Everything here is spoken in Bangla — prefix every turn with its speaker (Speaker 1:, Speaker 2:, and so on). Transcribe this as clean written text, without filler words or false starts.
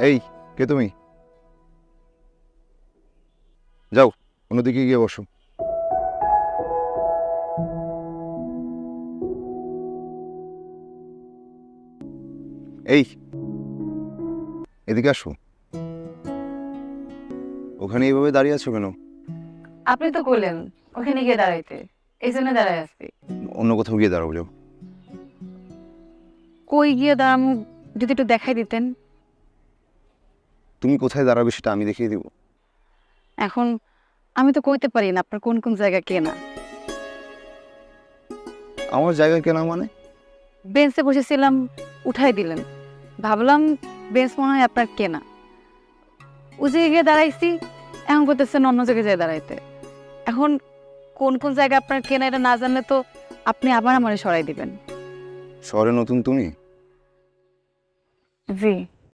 Speaker 1: এই, কে তুমি? যাও, অন্যদিকে গিয়ে বসো। এই, এদিকে আসো। ওখানে এইভাবে দাঁড়িয়ে আছো কেন?
Speaker 2: আপনি তো কইলেন ওখানে গিয়ে দাঁড়াইতে, এই জন্য দাঁড়াই আসছি।
Speaker 1: অন্য কোথাও গিয়ে দাঁড়াও, যাও।
Speaker 2: কই গিয়ে দাঁড়ামু যদি একটু দেখাই দিতেন।
Speaker 1: তুমি কোথায় দাঁড়াবে সেটা আমি দেখিয়ে দিব।
Speaker 2: এখন আমি তো কইতে পারি না আপনার কোন কোন জায়গা কেনা।
Speaker 1: আমার জায়গা কেনা মানে?
Speaker 2: বেঞ্চে বসেছিলাম, উঠাই দিলেন, ভাবলাম বেঞ্চ মনে হয় আপনার কেনা। ওই জায়গায় গিয়ে দাঁড়াইছি, এখন করতেছেন অন্য জায়গায় যেয়ে দাঁড়াইতে। এখন কোন কোন জায়গা আপনার কেনা এটা না জানলে তো আপনি আবার আমারে সরাই দিবেন।
Speaker 1: শহরে নতুন তুমি?
Speaker 2: জি।